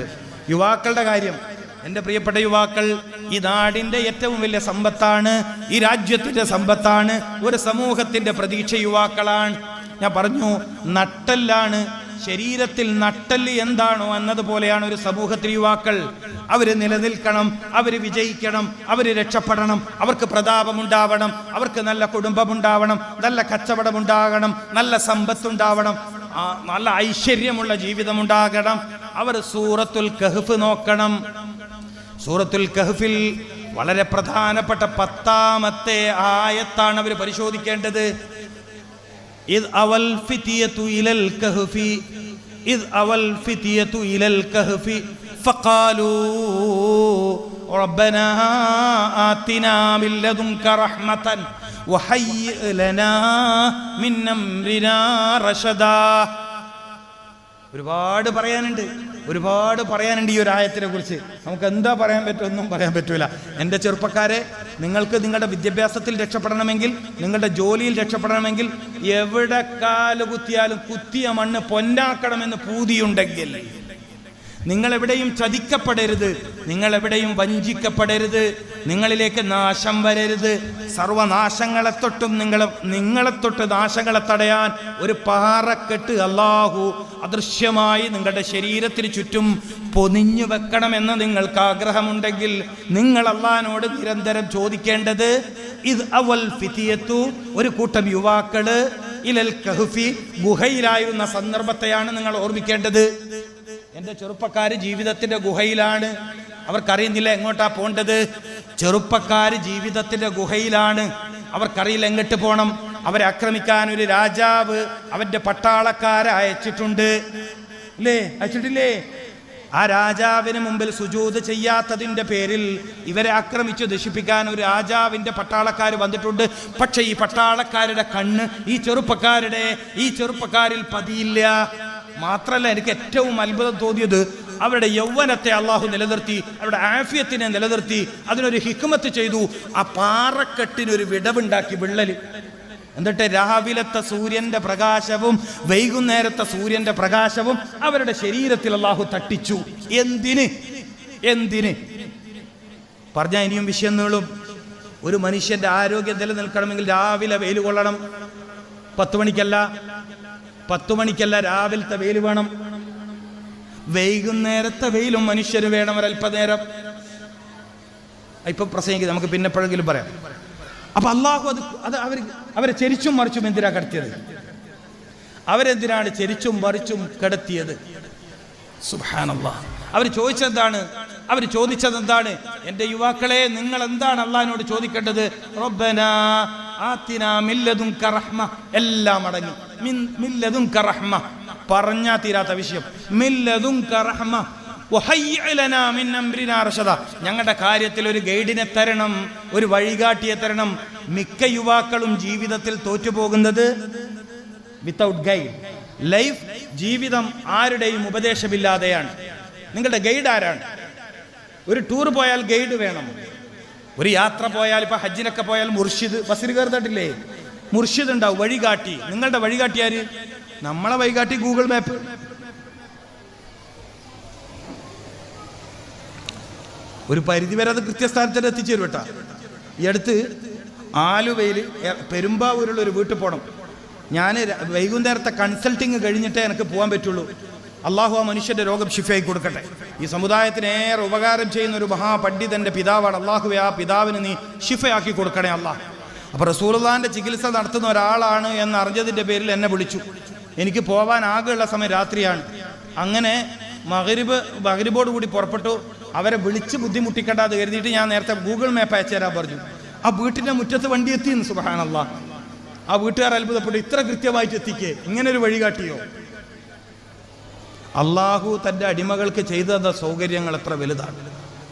പറയാനുണ്ട്. യുവാക്കളുടെ കാര്യം, എൻ്റെ പ്രിയപ്പെട്ട യുവാക്കൾ, ഈ നാടിൻ്റെ ഏറ്റവും വലിയ സമ്പത്താണ്, ഈ രാജ്യത്തിൻ്റെ സമ്പത്താണ്, ഒരു സമൂഹത്തിൻ്റെ പ്രതീക്ഷ യുവാക്കളാണ്. ഞാൻ പറഞ്ഞു, നട്ടെല്ലാണ്. ശരീരത്തിൽ നട്ടെല്ല് എന്താണോ എന്നതുപോലെയാണ് ഒരു സമൂഹത്തിൽ യുവാക്കൾ. അവർ നിലനിൽക്കണം, അവർ വിജയിക്കണം, അവർ രക്ഷപ്പെടണം, അവർക്ക് പ്രതാപമുണ്ടാവണം, അവർക്ക് നല്ല കുടുംബമുണ്ടാവണം, നല്ല കച്ചവടമുണ്ടാകണം, നല്ല സമ്പത്തുണ്ടാവണം, നല്ല ഐശ്വര്യമുള്ള ജീവിതമുണ്ടാകണം. അവർ സൂറത്തുൽ കഹ്ഫ് നോക്കണം. സൂറത്തുൽ കഹ്ഫിൽ വളരെ പ്രധാനപ്പെട്ട 10ാമത്തെ ആയത്താണ് അവർ പരിശോധിക്കേണ്ടത്. إذ أوى الفتية إلى الكهف فقالوا ربنا آتنا من لدنك رحمة وهيئ لنا من أمرنا رشدا. ഒരുപാട് പറയാനുണ്ട് ഈ ഒരു ആയത്തിനെ കുറിച്ച്. നമുക്ക് എന്താ പറയാൻ പറ്റും? ഒന്നും പറയാൻ പറ്റൂല. എൻ്റെ ചെറുപ്പക്കാരെ, നിങ്ങൾക്ക് നിങ്ങളുടെ വിദ്യാഭ്യാസത്തിൽ രക്ഷപ്പെടണമെങ്കിൽ, നിങ്ങളുടെ ജോലിയിൽ രക്ഷപ്പെടണമെങ്കിൽ, എവിടെ കാല് കുത്തിയാലും കുത്തിയ മണ്ണ് പൊന്നാക്കണമെന്ന് പൂതിയുണ്ടെങ്കിൽ നിങ്ങളെവിടെയും ചതിക്കപ്പെടരുത്, നിങ്ങളെവിടെയും വഞ്ചിക്കപ്പെടരുത്, നിങ്ങളിലേക്ക് നാശം വരരുത്. സർവനാശങ്ങളെ തൊട്ടും നിങ്ങളെ തൊട്ട് നാശങ്ങളെ തടയാൻ ഒരു പാറക്കെട്ട് അല്ലാഹു അദൃശ്യമായി നിങ്ങളുടെ ശരീരത്തിന് ചുറ്റും പൊതിഞ്ഞു വെക്കണമെന്ന് നിങ്ങൾക്ക് ആഗ്രഹമുണ്ടെങ്കിൽ നിങ്ങൾ അല്ലാഹുവിനോട് നിരന്തരം ചോദിക്കേണ്ടത് ഇത് അവൽ ഫിതിയത്തു, ഒരു കൂട്ടം യുവാക്കള് ഇലൽ കഹ്ഫി, ഗുഹയിലായിരുന്ന സന്ദർഭത്തെയാണ് നിങ്ങൾ ഓർമ്മിക്കേണ്ടത്. എൻ്റെ ചെറുപ്പക്കാർ ജീവിതത്തിൻ്റെ ഗുഹയിലാണ്. അവർക്കറിയുന്നില്ല എങ്ങോട്ടാ പോണ്ടത്. ചെറുപ്പക്കാർ ജീവിതത്തിൻ്റെ ഗുഹയിലാണ്. അവർക്കറിയില്ല എങ്ങോട്ട് പോകണം. അവരെ ആക്രമിക്കാൻ ഒരു രാജാവ് അവൻ്റെ പട്ടാളക്കാരെ അയച്ചിട്ടുണ്ട്, അല്ലേ? അയച്ചിട്ടില്ലേ? ആ രാജാവിന് മുമ്പിൽ സുജൂദ് ചെയ്യാത്തതിൻ്റെ പേരിൽ ഇവരെ ആക്രമിച്ചു നശിപ്പിക്കാൻ ഒരു രാജാവിൻ്റെ പട്ടാളക്കാർ വന്നിട്ടുണ്ട്. പക്ഷേ ഈ പട്ടാളക്കാരുടെ കണ്ണ് ഈ ചെറുപ്പക്കാരിൽ പതിയില്ല. മാത്രമല്ല, എനിക്ക് ഏറ്റവും അത്ഭുതം തോന്നിയത് അവരുടെ യൗവനത്തെ അള്ളാഹു നിലനിർത്തി, അവരുടെ ആഫിയത്തിനെ നിലനിർത്തി, അതിനൊരു ഹിക്മത്ത് ചെയ്തു. ആ പാറക്കെട്ടിനൊരു വിടവുണ്ടാക്കി, വിള്ളല്. എന്നിട്ട് രാവിലത്തെ സൂര്യന്റെ പ്രകാശവും വൈകുന്നേരത്തെ സൂര്യന്റെ പ്രകാശവും അവരുടെ ശരീരത്തിൽ അള്ളാഹു തട്ടിച്ചു. എന്തിന് പറഞ്ഞാൽ ഇനിയും വിഷയം നീളും. ഒരു മനുഷ്യന്റെ ആരോഗ്യം നിലനിൽക്കണമെങ്കിൽ രാവിലെ വെയിൽ കൊള്ളണം. 10 മണിക്കല്ല രാവിലത്തെ വെയിൽ വേണം. വൈകുന്നേരത്തെ വെയിലും മനുഷ്യന് വേണം ഒരല്പനേരം. ഇപ്പൊ പ്രസംഗിക്കുന്നത് നമുക്ക് പിന്നെ എപ്പോഴെങ്കിലും പറയാം. അപ്പൊ അള്ളാഹു അത് അവരെ ചെരിച്ചും മറിച്ചും എന്തിനാ കിടത്തിയത്? അവരെന്തിനാണ് ചെരിച്ചും മറിച്ചും കിടത്തിയത്? സുബ്ഹാനല്ലാഹ്. അവർ ചോദിച്ചതെന്താണ്? എൻ്റെ യുവാക്കളെ, നിങ്ങൾ എന്താണ് അള്ളാഹിനോട് ചോദിക്കേണ്ടത്? റബ്ബനാ ആതിനാ മിൻ ലദുൻക റഹ്മ. എല്ലാം അടങ്ങി. മിൻ ലദുൻക റഹ്മ പറഞ്ഞാ തീരാത്ത വിഷയം. മിൻ ലദുൻക റഹ്മ വഹയ്യിഅ ലനാ മിൻ അംരിനാ റശദാ. ഞങ്ങളുടെ കാര്യത്തിൽ ഒരു ഗൈഡിനെ തരണം, ഒരു വഴികാട്ടിയെ തരണം. മിക്ക യുവാക്കളും ജീവിതത്തിൽ തോറ്റുപോകുന്നത് വിത്തൗട്ട് ഗൈഡ്. ലൈഫ്, ജീവിതം ആരുടെയും ഉപദേശമില്ലാതെയാണ്. നിങ്ങളുടെ ഗൈഡ് ആരാണ്? ഒരു ടൂർ പോയാൽ ഗൈഡ് വേണം. ഒരു യാത്ര പോയാൽ, ഇപ്പൊ ഹജ്ജിനൊക്കെ പോയാൽ മുർഷിദ്, ബസ്സിൽ കയറുന്നിട്ടില്ലേ? മുർഷിദ് ഉണ്ടാവും, വഴികാട്ടി. നിങ്ങളുടെ വഴികാട്ടി ആര്? നമ്മളെ വഴികാട്ടി ഗൂഗിൾ മാപ്പ്. ഒരു പരിധിവരെ അത് കൃത്യസ്ഥാനത്തിന് എത്തിച്ചേരും കേട്ടാ. ഈ അടുത്ത് ആലുവയിൽ പെരുമ്പാവൂരുള്ള ഒരു വീട്ടിൽ പോകണം. ഞാൻ വൈകുന്നേരത്തെ കൺസൾട്ടിങ് കഴിഞ്ഞിട്ടേ എനിക്ക് പോകാൻ പറ്റുള്ളൂ. അള്ളാഹു ആ മനുഷ്യൻ്റെ രോഗം ഷിഫയായി കൊടുക്കട്ടെ. ഈ സമുദായത്തിന് ഏറെ ഉപകാരം ചെയ്യുന്ന ഒരു മഹാപണ്ഡിതൻ്റെ പിതാവാണ്. അള്ളാഹുവെ ആ പിതാവിന് നീ ഷിഫയാക്കി കൊടുക്കണേ അള്ളാഹ്. അപ്പോൾ റസൂലുള്ളാഹിൻ്റെ ചികിത്സ നടത്തുന്ന ഒരാളാണ് എന്ന് അറിഞ്ഞതിൻ്റെ പേരിൽ എന്നെ വിളിച്ചു. എനിക്ക് പോകാൻ ആകെയുള്ള സമയം രാത്രിയാണ്. അങ്ങനെ മഗ്രിബോട് കൂടി പുറപ്പെട്ടു. അവരെ വിളിച്ച് ബുദ്ധിമുട്ടിക്കണ്ട അത് കരുതിയിട്ട് ഞാൻ നേരത്തെ ഗൂഗിൾ മാപ്പ് അയച്ചു തരാൻ പറഞ്ഞു. ആ വീട്ടിൻ്റെ മുറ്റത്ത് വണ്ടി എത്തിയെന്ന്. സുബ്ഹാനല്ലാഹ്. ആ വീട്ടുകാർ അത്ഭുതപ്പെട്ടു. ഇത്ര കൃത്യമായിട്ട് എത്തിക്കേ, ഇങ്ങനൊരു വഴികാട്ടിയോ? അള്ളാഹു തൻ്റെ അടിമകൾക്ക് ചെയ്തു തന്ന സൗകര്യങ്ങൾ എത്ര വലുതാണ്.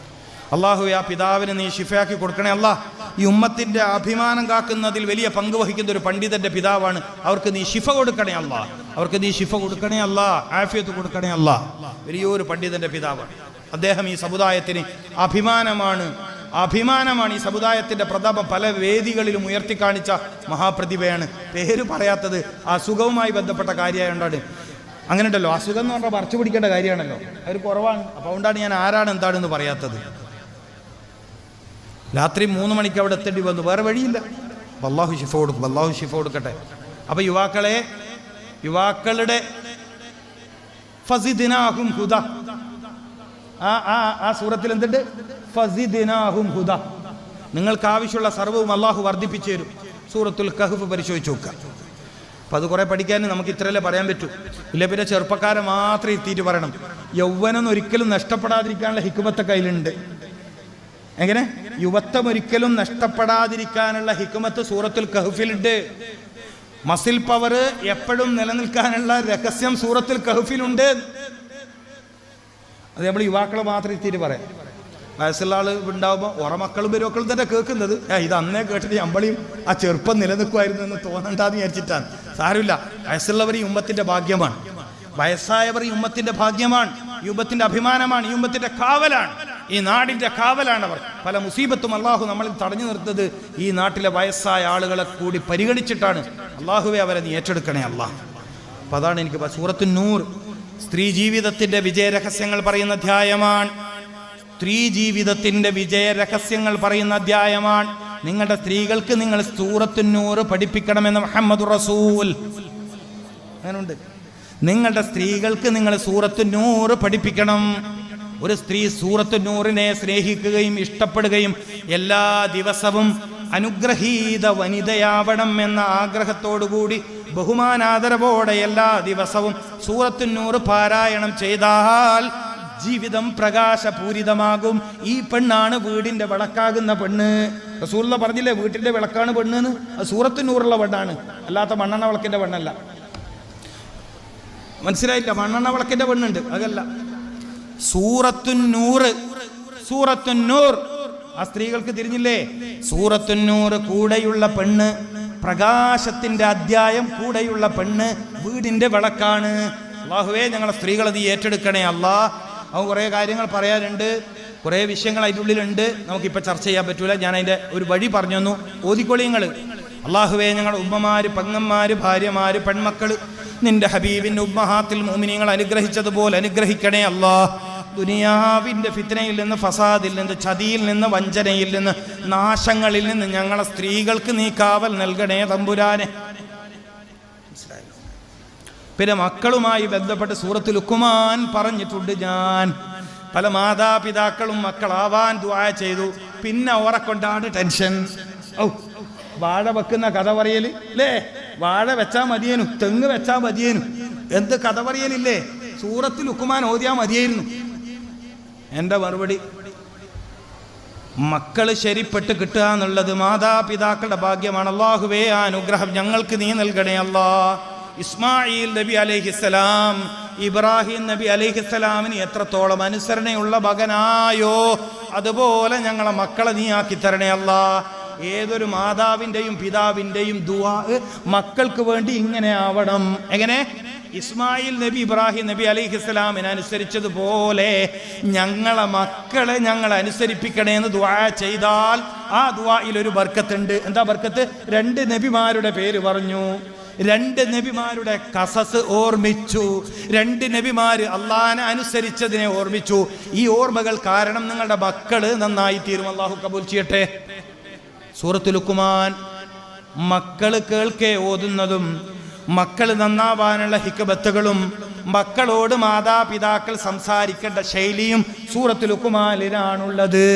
അള്ളാഹു ആ പിതാവിന് നീ ഷിഫയാക്കി കൊടുക്കണേ അല്ലാ. ഈ ഉമ്മത്തിൻ്റെ അഭിമാനം കാക്കുന്നതിൽ വലിയ പങ്ക് വഹിക്കുന്ന ഒരു പണ്ഡിതൻ്റെ പിതാവാണ്. അവർക്ക് നീ ഷിഫ കൊടുക്കണേ അല്ലാ. അവർക്ക് നീ ഷിഫ കൊടുക്കണേ അല്ലാ. ആഫിയത്ത് കൊടുക്കണേ അല്ലാ. വലിയൊരു പണ്ഡിതൻ്റെ പിതാവാണ് അദ്ദേഹം. ഈ സമുദായത്തിന് അഭിമാനമാണ്. ഈ സമുദായത്തിൻ്റെ പ്രതാപം പല വേദികളിലും ഉയർത്തിക്കാണിച്ച മഹാപ്രതിഭയാണ്. പേര് പറയാത്തത് അസുഖവുമായി ബന്ധപ്പെട്ട കാര്യമായതുകൊണ്ടാണ്. അങ്ങനെ ഉണ്ടല്ലോ, അസുഖം എന്ന് പറഞ്ഞാൽ പറിച്ചു പിടിക്കേണ്ട കാര്യമാണല്ലോ, അതൊരു കുറവാണ്. അപ്പോൾ അതുകൊണ്ടാണ് ഞാൻ ആരാണ് എന്താണെന്ന് പറയാത്തത്. രാത്രി 3 മണിക്ക് അവിടെ എത്തേണ്ടി വന്നു, വേറെ വഴിയില്ല. അല്ലാഹു ശിഫ കൊടുക്കും, അല്ലാഹു ശിഫ കൊടുക്കട്ടെ. അപ്പോൾ യുവാക്കളുടെ ഫസിദിനാഹും ഹുദ, ആ സൂറത്തിൽ എന്തുണ്ട്? ഫസിദിനാഹും ഹുദ, നിങ്ങൾക്ക് ആവശ്യമുള്ള സർവ്വവും അള്ളാഹു വർദ്ധിപ്പിച്ചു തരും. സൂറത്തുൽ കഹ്ഫ് പരിശോധിച്ച് നോക്കുക. അപ്പം അത് കുറേ പഠിക്കാൻ നമുക്ക് ഇത്രയല്ലേ പറയാൻ പറ്റൂ. ഇല്ല പിന്നെ ചെറുപ്പക്കാരെ മാത്രം എത്തിയിട്ട് പറയണം. യൗവനം ഒരിക്കലും നഷ്ടപ്പെടാതിരിക്കാനുള്ള ഹിക്മത്ത് കയ്യിലുണ്ട്. എങ്ങനെ? യുവത്വം ഒരിക്കലും നഷ്ടപ്പെടാതിരിക്കാനുള്ള ഹിക്മത്ത് സൂറത്തുൽ കഹ്ഫിലുണ്ട്. മസിൽ പവർ എപ്പോഴും നിലനിൽക്കാനുള്ള രഹസ്യം സൂറത്തുൽ കഹ്ഫിലുണ്ട്. അത് നമ്മൾ യുവാക്കളെ മാത്രം എത്തിയിട്ട് പറയാം. വയസ്സുള്ള ആൾ ഉണ്ടാവുമ്പോൾ ഓരോ മക്കളും മക്കളും തന്നെ കേൾക്കുന്നത്, ഇത് അന്നേ കേട്ടിട്ട് അമ്പളിയും ആ ചെറുപ്പം നിലനിൽക്കുമായിരുന്നു എന്ന് തോന്നണ്ടാന്ന് വിചാരിച്ചിട്ടാണ്. സാരമില്ല, വയസ്സുള്ളവർ ഈ ഉമ്മത്തിന്റെ ഭാഗ്യമാണ്, വയസ്സായവർ ഈ ഉമ്മത്തിന്റെ ഭാഗ്യമാണ്, ഈ ഉമ്മത്തിന്റെ അഭിമാനമാണ്, ഈ ഉമ്മത്തിന്റെ കാവലാണ്, ഈ നാടിന്റെ കാവലാണവർ. പല മുസീബത്തും അള്ളാഹു നമ്മളിൽ തടഞ്ഞു നിർത്തത് ഈ നാട്ടിലെ വയസ്സായ ആളുകളെ കൂടി പരിഗണിച്ചിട്ടാണ്. അള്ളാഹുവെ അവരെ നീ ഏറ്റെടുക്കണേ അള്ളാഹ്. അപ്പം അതാണ് എനിക്ക് സൂറത്തുൻ നൂർ സ്ത്രീ ജീവിതത്തിന്റെ വിജയരഹസ്യങ്ങൾ പറയുന്ന അധ്യായമാണ്. സ്ത്രീ ജീവിതത്തിന്റെ വിജയരഹസ്യങ്ങൾ പറയുന്ന അധ്യായമാണ്. നിങ്ങളുടെ സ്ത്രീകൾക്ക് നിങ്ങൾ സൂറത്തുൻ നൂർ പഠിപ്പിക്കണമെന്ന് മുഹമ്മദ് റസൂൽ. അങ്ങനുണ്ട്, നിങ്ങളുടെ സ്ത്രീകൾക്ക് നിങ്ങൾ സൂറത്തുൻ നൂർ പഠിപ്പിക്കണം. ഒരു സ്ത്രീ സൂറത്തുൻ നൂറിനെ സ്നേഹിക്കുകയും ഇഷ്ടപ്പെടുകയും എല്ലാ ദിവസവും അനുഗ്രഹീത വനിതയാവണം എന്ന ആഗ്രഹത്തോടുകൂടി ബഹുമാനാദരവോടെ എല്ലാ ദിവസവും സൂറത്തുൻ നൂർ പാരായണം ചെയ്താൽ ജീവിതം പ്രകാശപൂരിതമാകും. ഈ പെണ്ണാണ് വീടിന്റെ വിളക്കാകുന്ന പെണ്ണ്. റസൂലുള്ള പറഞ്ഞില്ലേ, വീട്ടിന്റെ വിളക്കാണ് പെണ്ണെന്ന്. അത് സൂറത്തുൻ നൂറുള്ള പെണ്ണാണ്, അല്ലാത്ത മണ്ണെണ്ണ വിളക്കിന്റെ പെണ്ണല്ല. മനസ്സിലായില്ല? മണ്ണെണ്ണ വിളക്കിന്റെ പെണ്ണുണ്ട്, അതല്ല. സൂറത്തുൻ നൂർ, സൂറത്തുൻ നൂർ. ആ സ്ത്രീകൾക്ക് തിരിഞ്ഞില്ലേ? സൂറത്തുൻ നൂർ കൂടെയുള്ള പെണ്ണ്, പ്രകാശത്തിന്റെ അധ്യായം കൂടെയുള്ള പെണ്ണ് വീടിന്റെ വിളക്കാണ്. അല്ലാഹുവേ ഞങ്ങളെ സ്ത്രീകളെ നീ ഏറ്റെടുക്കണേ അല്ലാ. അവൻ കുറേ കാര്യങ്ങൾ പറയാനുണ്ട്, കുറേ വിഷയങ്ങൾ അതിൻ്റെ ഉള്ളിലുണ്ട്, നമുക്കിപ്പോൾ ചർച്ച ചെയ്യാൻ പറ്റൂല. ഞാൻ അതിൻ്റെ ഒരു വഴി പറഞ്ഞു തന്നു, ഓതിക്കൊള്ളിങ്ങൾ. അല്ലാഹുവേ ഞങ്ങളുടെ ഉമ്മമാര്, പെങ്ങന്മാര്, ഭാര്യമാര്, പെൺമക്കൾ നിന്റെ ഹബീബിന്റെ ഉമ്മഹാത്തിൽ മുഅ്മിനീങ്ങൾ അനുഗ്രഹിച്ചതുപോലെ അനുഗ്രഹിക്കണേ അല്ലാ. ദുനിയാവിൻ്റെ ഫിത്നയിൽ നിന്ന്, ഫസാദിൽ നിന്ന്, ചതിയിൽ നിന്ന്, വഞ്ചനയിൽ നിന്ന്, നാശങ്ങളിൽ നിന്ന് ഞങ്ങളെ സ്ത്രീകൾക്ക് നീ കാവൽ നൽകണേ തമ്പുരാനെ. പിന്നെ മക്കളുമായി ബന്ധപ്പെട്ട് സൂറത്തുൽ ലുഖ്മാൻ പറഞ്ഞിട്ടുണ്ട്. ഞാൻ പല മാതാപിതാക്കളും മക്കളാവാൻ ദുആ ചെയ്തു, പിന്നെ അവരെ കൊണ്ടാണ് ടെൻഷൻ. വാഴ വെക്കുന്ന കഥ പറയല് അല്ലേ? വാഴ വെച്ചാൽ മതിയേനു, തെങ്ങ് വെച്ചാൽ മതിയേനു, എന്ത് കഥ പറയലില്ലേ? സൂറത്തുൽ ലുഖ്മാൻ ഓതിയാൽ മതിയായിരുന്നു. എൻ്റെ മറുപടി, മക്കള് ശരിപ്പെട്ട് കിട്ടുക എന്നുള്ളത് മാതാപിതാക്കളുടെ ഭാഗ്യമാണ്. അല്ലാഹുവേ ആ അനുഗ്രഹം ഞങ്ങൾക്ക് നീ നൽകണേ അല്ലാ. ഇസ്മായിൽ നബി അലൈഹിസ്സലാം ഇബ്രാഹിം നബി അലൈഹിസ്സലാമിന് എത്രത്തോളം അനുസരണയുള്ള മകനായോ അതുപോലെ ഞങ്ങളെ മക്കളെ നീ ആക്കി തരണേ അല്ലാ. ഏതൊരു മാതാവിൻ്റെയും പിതാവിൻ്റെയും ദുആ മക്കൾക്ക് വേണ്ടി ഇങ്ങനെ ആവണം. എങ്ങനെ? ഇസ്മായിൽ നബി ഇബ്രാഹിം നബി അലൈഹിസ്സലാമിനെ അനുസരിച്ചതുപോലെ ഞങ്ങളെ മക്കളെ ഞങ്ങൾ അനുസരിപ്പിക്കണേ എന്ന് ദുആ ചെയ്താൽ ആ ദുആയിൽ ഒരു ബർക്കത്തുണ്ട്. എന്താ ബർക്കത്ത്? 2 നബിമാരുടെ പേര് പറഞ്ഞു, 2 നബിമാരുടെ ഖസസ് ഓർമ്മിച്ചു, 2 നബിമാര് അള്ളാഹനെ അനുസരിച്ചതിനെ ഓർമ്മിച്ചു. ഈ ഓർമ്മകൾ കാരണം നിങ്ങളുടെ മക്കള് നന്നായി തീരും. അള്ളാഹു കബൂൽ ചെയ്യട്ടെ. സൂറത്തുൽ ലുഖ്മാൻ മക്കള് കേൾക്കെ ഓതുന്നതും മക്കൾ നന്നാവാനുള്ള ഹിക്മത്തുകളും മക്കളോട് മാതാപിതാക്കൾ സംസാരിക്കേണ്ട ശൈലിയും സൂറത്തുൽ ലുഖ്മാനിലാണുള്ളത്.